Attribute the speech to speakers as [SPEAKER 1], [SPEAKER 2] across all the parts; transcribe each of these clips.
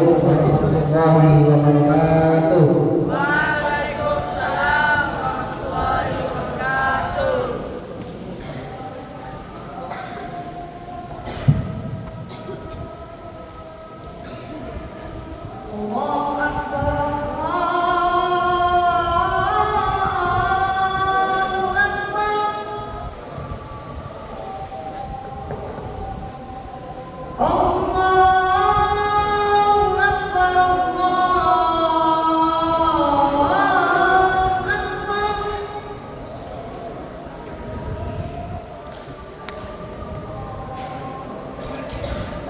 [SPEAKER 1] warahmatullahi wabarakatuh.
[SPEAKER 2] Waalaikumsalam warahmatullahi wabarakatuh. Allahu Akbar.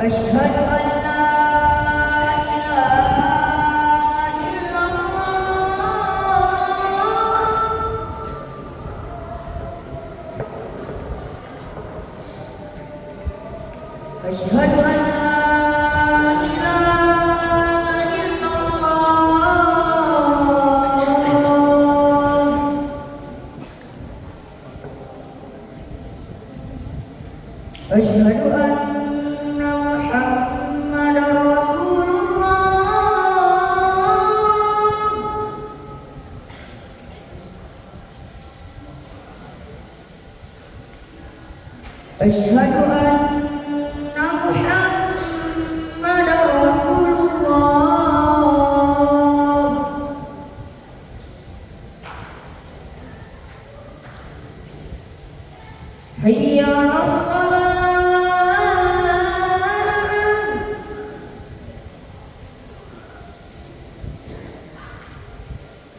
[SPEAKER 2] أشهد أن لا إله إلا الله. أشهد أن لا إله إلا الله. أشهد أن أشهد أن محمدا رسول الله. حي على الصلاة.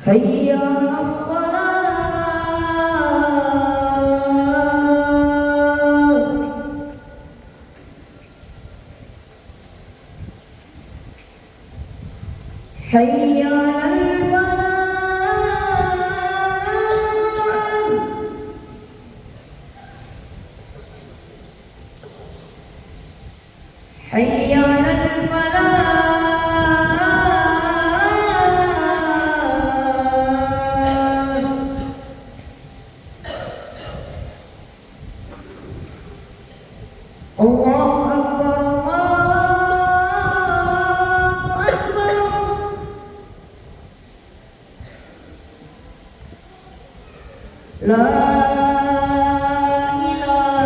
[SPEAKER 2] حي على الصلاة. حي على الفلاح. حي على الفلاح. الله أكبر. لا إله إلا الله.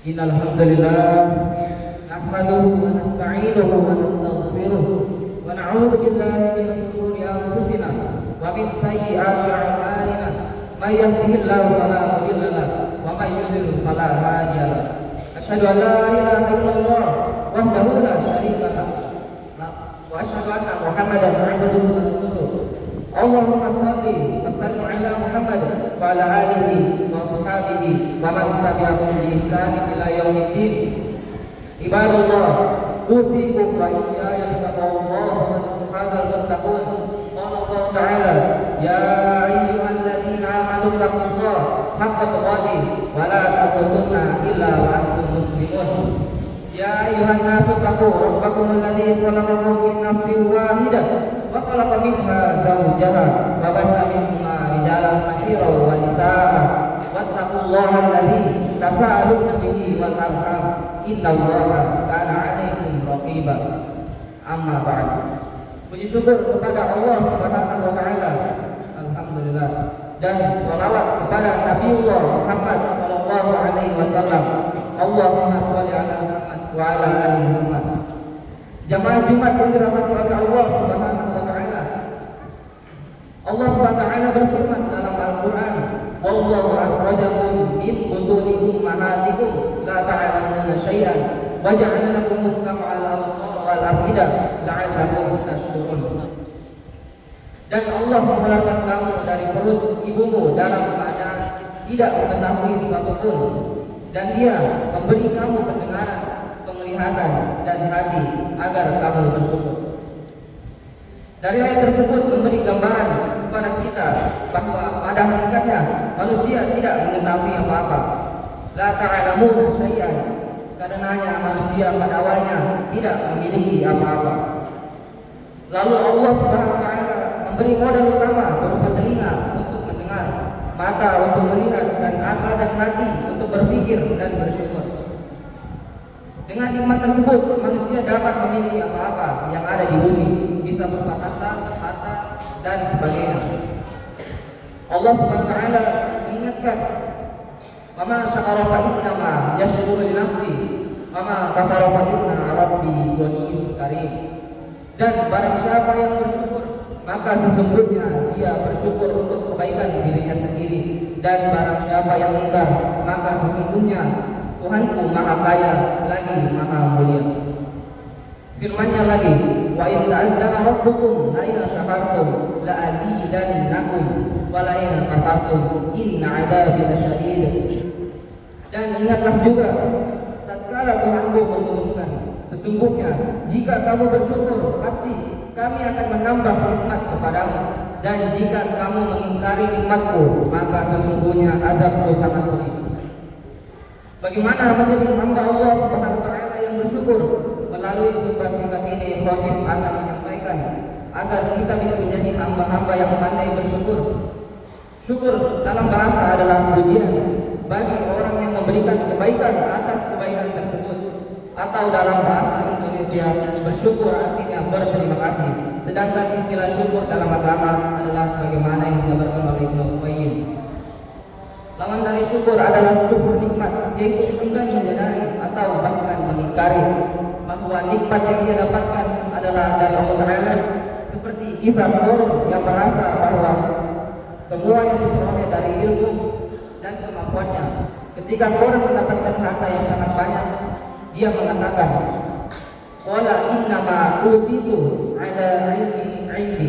[SPEAKER 1] Innal hamdalillah nahmaduhu wa nasta'inuhu wa nastaghfiruh wa na'udzu billahi min shururi anfusina wa min sayyiati a'malina may yahdihillahu fala mudilla lahu wa may yudlil fala hadiya lahu. Asyhadu an la ilaha illallah wahdahu la syarika lahu wa asyhadu anna Muhammadan 'abduhu wa rasuluh. Allahumma shalli wa sallim ala Muhammad wa ala alihi wa sahbihi wa man tabi'ahum bi ihsan ila yaumiddin. Ibadallah, usikum wa iyaya bittaqwallah wa hadzal muttaqun. Qala Allah ta'ala, ya ayyuhalladzina amanu taqullaha haqqa tuqatih wa la tamutunna illa wa antum muslimun. Ya ayuhan nasu taqu rabbakum alladzi khalaqakum min nafsin wahidah wa khalaqa minha zawjaha wa batha minhuma rijalan katsiran wa nisaa'a wattaqullaha alladzi tasaaluna bihi wal arham innallaha kana 'alaikum raqiba. Amma ba'd. Puji syukur kepada Allah Subhanahu wa taala. Alhamdulillah, dan salawat kepada Nabiullah Muhammad sallallahu alaihi wasallam. Allahumma shalli ala Muhammad wa ala ali Muhammad. Jamaah Jumat yang dirahmati oleh Allah Subhanahu wa taala. Allah Subhanahu wa taala berfirman dalam Al-Qur'an, "Wallahu akhrajakum min butuni ummahatikum la ta'lamuna syai'an wa ja'ala lakum as-sam'a wal absara wal afida la'allakum tashkurun." Dan Allah mengeluarkan kamu dari perut ibumu dalam keadaan tidak mengetahui sesuatu pun, dan Dia memberi kamu pendengaran, penglihatan, dan hati agar kamu bersyukur. Dari ayat tersebut memberi gambaran kepada kita bahwa pada hakikatnya manusia tidak mengetahui apa-apa. La ta'lamuna syai'an, karenanya manusia pada awalnya tidak memiliki apa-apa. Lalu Allah Subhanahu wa taala memberi modal utama berupa telinga untuk mendengar, mata untuk melihat, dan akal dan hati untuk berpikir dan bersyukur. Dengan nikmat tersebut, manusia dapat memiliki apa-apa yang ada di bumi, bisa berupa harta, dan sebagainya. Allah Subhanahu wa taala ingatkan, "Mama syakara fa innama yashkuru li nafsi, mama kafara fa inna rabbi ghaniyyun karim." Dan barang siapa yang bersyukur, maka sesungguhnya dia bersyukur untuk kebaikan dirinya sendiri. Dan barang siapa yang ingkar, maka sesungguhnya Tuhanku maha kaya lagi maha mulia. Firman-Nya lagi, "Wa in ta'azzana rabbukum la in syakartum la azidannakum wa la in kafartum inna 'adzabi lasyadid." Dan ingatlah juga, tatkala Tuhanmu mengumumkan, sesungguhnya jika kamu bersyukur, pasti kami akan menambah nikmat kepadamu, dan jika kamu mengingkari nikmatku, maka sesungguhnya azabku sangat pedih. Bagaimana menjadi hamba Allah Subhanahu wa taala yang bersyukur? Melalui khutbah singkat ini, khatib akan menyampaikan agar kita bisa menjadi hamba-hamba yang pandai bersyukur. Syukur dalam bahasa adalah pujian bagi orang yang memberikan kebaikan atas kebaikan tersebut. Atau dalam bahasa Indonesia, bersyukur artinya berterima kasih. Sedangkan istilah syukur dalam agama adalah sebagaimana yang digambarkan oleh Ibnu Qayyim. Lawan dari syukur adalah kufur nikmat, yaitu enggan menyadari atau bahkan mengingkari bahwa nikmat yang ia dapatkan adalah dari Allah Ta'ala. Seperti kisah Qarun yang merasa bahwa semua yang diperoleh dari ilmu dan kemampuannya. Ketika Qarun mendapatkan harta yang sangat banyak, dia mengatakan, "Qala innama utitu ala ilmi 'indi."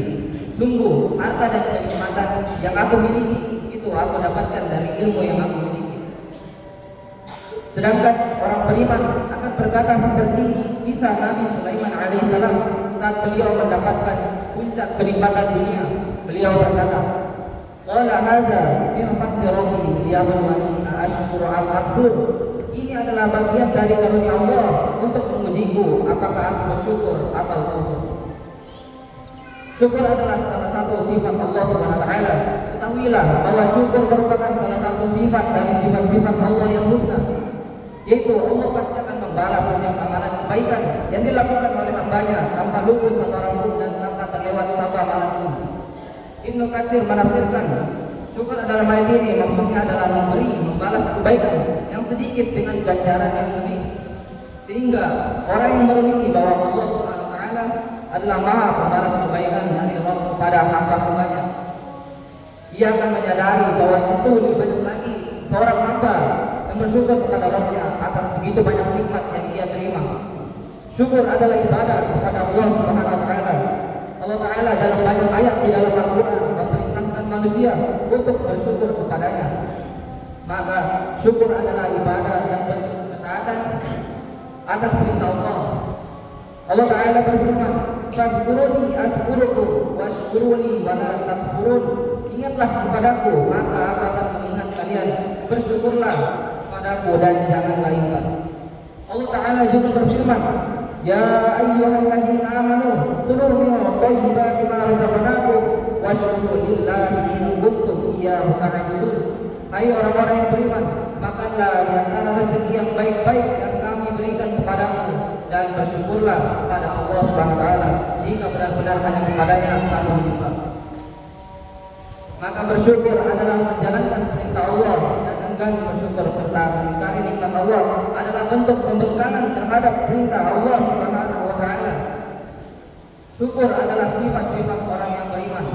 [SPEAKER 1] Sungguh harta dan kenikmatan yang aku miliki itu aku dapatkan dari ilmu yang aku miliki. Sedangkan orang beriman akan berkata seperti kisah Nabi Sulaiman alaihissalam saat beliau mendapatkan puncak kenikmatan dunia. Beliau berkata, "Qala hadza min fadli rabbi liyabluwani ashkuru am akfur." Ini adalah bagian dari karunia Allah untuk mengujiku apakah aku bersyukur atau kufur. Syukur adalah salah satu sifat Allah Subhanahu wa taala. Ketahuilah bahwa syukur merupakan salah satu sifat dari sifat-sifat Allah yang husna, yaitu Allah pasti akan membalas setiap amalan kebaikan yang dilakukan oleh hambanya tanpa luput satu orang pun dan tanpa terlewat satu amalan pun. Ibnu Katsir menafsirkan, syukur dalam ayat ini maksudnya adalah membalas kebaikan yang sedikit dengan ganjaran yang lebih, sehingga orang yang merenungi bahwa Allah Subhanahu wa taala adalah maha pembalas kebaikan dari Allah kepada hamba-hambanya, ia akan menyadari bahwa itu lebih banyak lagi seorang hamba yang bersyukur kepada Rabb-Nya atas begitu banyak nikmat yang ia terima. Syukur adalah ibadah kepada Allah Subhanahu wa taala. Allah Ta'ala dalam banyak ayat di dalam Al-Quran memerintahkan manusia untuk bersyukur kepadanya. Maka syukur adalah ibadah yang bentuk ketaatan atas perintah Allah. Allah Ta'ala berfirman, "Fadhkuruni azkurukum washkuruni wa la takfurun." Ingatlah kepadaku, maka aku akan mengingat kalian. Bersyukurlah kepadaku dan janganlah ingkar. Allah Ta'ala juga berfirman, "Ya ayyuhalladzina amanu kulu min thayyibati ma razaqnakum washkuru lillahi in kuntum iyyahu ta'budun." Hai orang-orang yang beriman, makanlah di antara rezeki yang baik-baik yang kami berikan kepadamu dan bersyukurlah kepada Allah Subhanahu wa taala jika benar-benar hanya kepadanya kamu menyembah. Maka bersyukur adalah menjalankan perintah Allah dan enggan bersyukur serta mengingkari nikmat Allah adalah bentuk pembangkangan terhadap perintah Allah Subhanahu wa taala. Syukur adalah sifat-sifat orang yang beriman.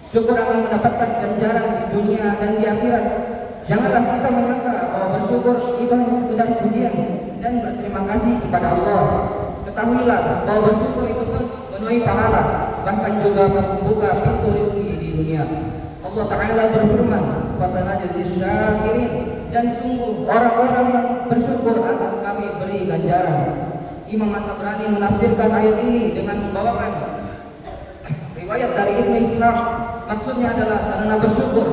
[SPEAKER 1] Syukur akan mendapatkan ganjaran di dunia dan di akhirat. Janganlah kita menyangka bahwa bersyukur itu hanya sekedar pujian dan berterima kasih kepada Allah. Ketahuilah bahwa bersyukur itu pun menuai pahala, bahkan juga membuka pintu rezeki di dunia. Allah Ta'ala berfirman, "Fasanajzis syakirin." Dan sungguh orang-orang yang bersyukur akan kami beri ganjaran. Imam At-Tabrani menafsirkan ayat ini dengan membawakan riwayat dari Ibnu Ishaq. Maksudnya adalah karena bersyukur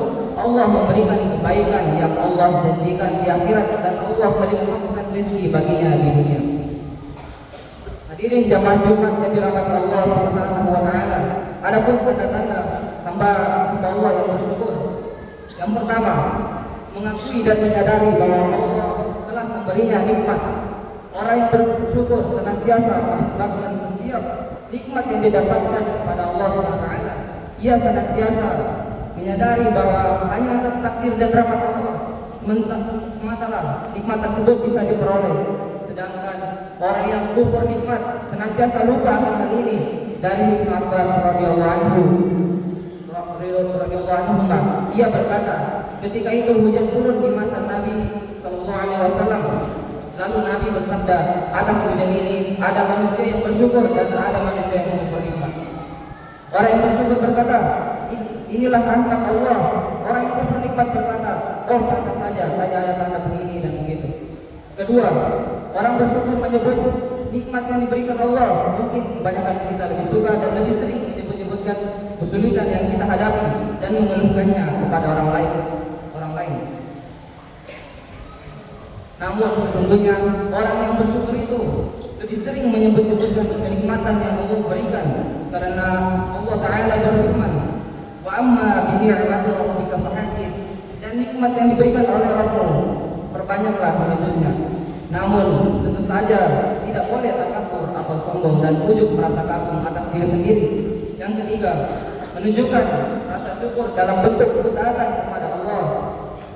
[SPEAKER 1] Allah memberikan kebaikan yang Allah janjikan di akhirat, dan Allah melimpahkan rezeki baginya di dunia. Hadirin jamaah Jumat yang dirahmati Allah Subhanahu wa taala. Adapun tanda-tanda hamba Allah yang bersyukur. Yang pertama, mengakui dan menyadari bahwa Allah telah memberinya nikmat. Orang yang bersyukur senantiasa menisbatkan setiap nikmat yang didapatkan kepada Allah Subhanahu wa taala. Ia senantiasa menyadari bahwa hanya atas takdir dan rahmat Allah semata nikmat tersebut bisa diperoleh. Sedangkan orang yang kufur nikmat senantiasa lupa akan hal ini. Dari Ibnu Abbas radhiyallahu anhu, ia berkata, ketika itu hujan turun di masa Nabi sallallahu alaihi wasallam. Lalu Nabi bersabda, atas hujan ini ada manusia yang bersyukur dan ada manusia yang kufur nikmat. Orang yang bersyukur berkata, inilah rahmat Allah. Orang yang kufur nikmat berkata, oh pantas saja tadi ada tanda begini dan begitu. Kedua, orang bersyukur menyebut nikmat yang diberikan Allah. Mungkin kebanyakan kita lebih suka dan lebih sering menyebutkan kesulitan yang kita hadapi dan mengeluhkannya kepada orang lain. Namun sesungguhnya orang yang bersyukur itu lebih sering menyebut-nyebutkan kenikmatan yang Allah berikan, karena Allah Ta'ala berfirman, wa amma bi ni'mati rabbika fahaddith, dan nikmat yang diberikan oleh Rabbmu perbanyaklah menyebutnya. Namun tentu saja tidak boleh takabur atau sombong dan ujub merasa kagum atas diri sendiri. Yang ketiga, menunjukkan rasa syukur dalam bentuk ketaatan kepada Allah.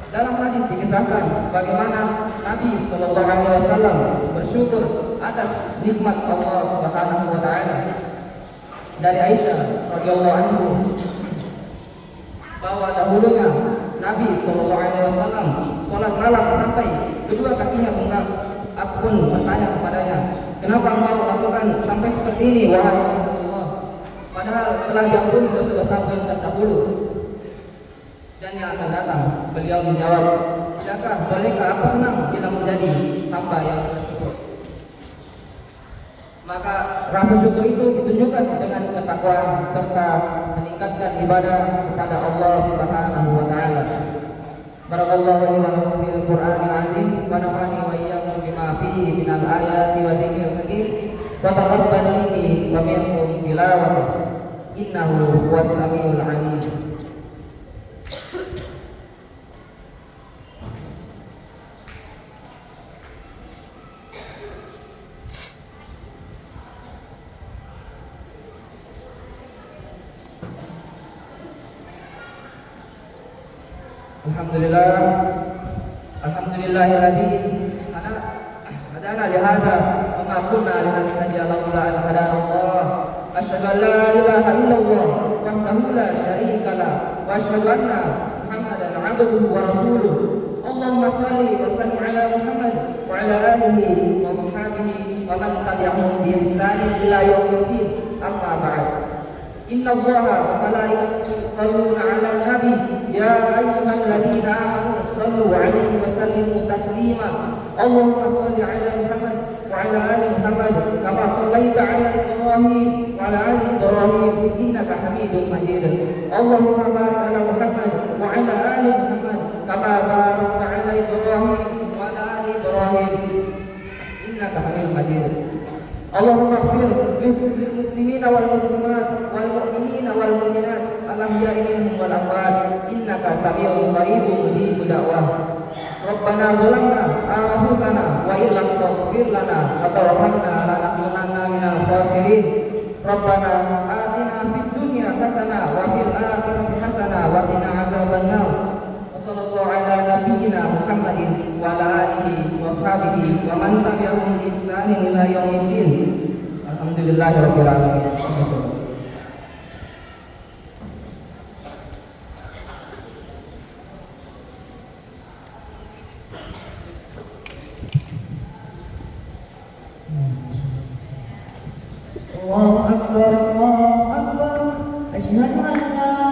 [SPEAKER 1] Dalam hadis dikisahkan bagaimana Nabi Shallallahu Alaihi Wasallam bersyukur atas nikmat Allah Subhanahu Wa Taala. Dari Aisyah radhiyallahu anhu bahwa dahulunya Nabi Shallallahu Alaihi Wasallam sholat malam sampai kedua kakinya bengkak. Aku pun bertanya kepadanya, kenapa engkau lakukan sampai seperti ini wahai Rasulullah? Padahal telah diampuni dosa-dosamu yang terdahulu dan yang akan datang. Beliau menjawab, tidakkah bolehkah aku senang bila menjadi hamba yang bersyukur? Maka rasa syukur itu ditunjukkan dengan ketakwaan serta meningkatkan ibadah kepada Allah Subhanahu wa taala. Barakallahu li wa lakum fil Qur'anil azim wa nafa'ani wa iyyakum bima fihi minal ayati wa dzikril hakim wa taqabbal minni wa minkum tilawatahu innahu huwas samiul alim. Alhamdulillahilladzi hadana li hadza wa ma kunna linahtadiya laula an hadana Allah. Asyhadu an la ilaha illallah wahdahu la syarika lah wa asyhadu anna Muhammadan 'abduhu wa rasuluh. Allahumma shalli wa sallim ala Muhammad wa ala alihi wa sahbihi wa man tabi'ahum bi ihsanin ila yaumil din. Amma ba'd. Inna Allaha wa malaikatahu yusholluna 'alan nabi ya ayyuhalladzina amanu shallu 'alaihi wa sallimu taslima. Allahumma shalli 'ala Muhammad wa 'ala ali Muhammad kama shallaita 'ala Ibrahim wa 'ala ali Ibrahim innaka Hamidum Majid. Allahumma barik 'ala Muhammad wa 'ala ali Muhammad kama barakta 'ala Ibrahim wa 'ala ali Ibrahim innaka Hamidum Majid. Allahumma ighfir lil muslimina wal muslimat wal mu'minina wal mu'minat al-ahya'i minhum wal amwat innaka sami'un qaribun mujibud da'wah. Rabbana zalamna anfusana wa illam taghfir lana wa tarhamna lanakunanna minal khasirin. Rabbana atina fid dunya hasanah wa fil akhirati hasanah wa qina adzabannar. Wa sallallahu ala nabiyyina Muhammadin wa ala alihi wa sahbihi wa man tabi'ahum bi ihsanin ila yaumiddin. Alhamdulillahirabbil alamin.
[SPEAKER 2] Allahu akbar, Allahu akbar. Asyhadu an la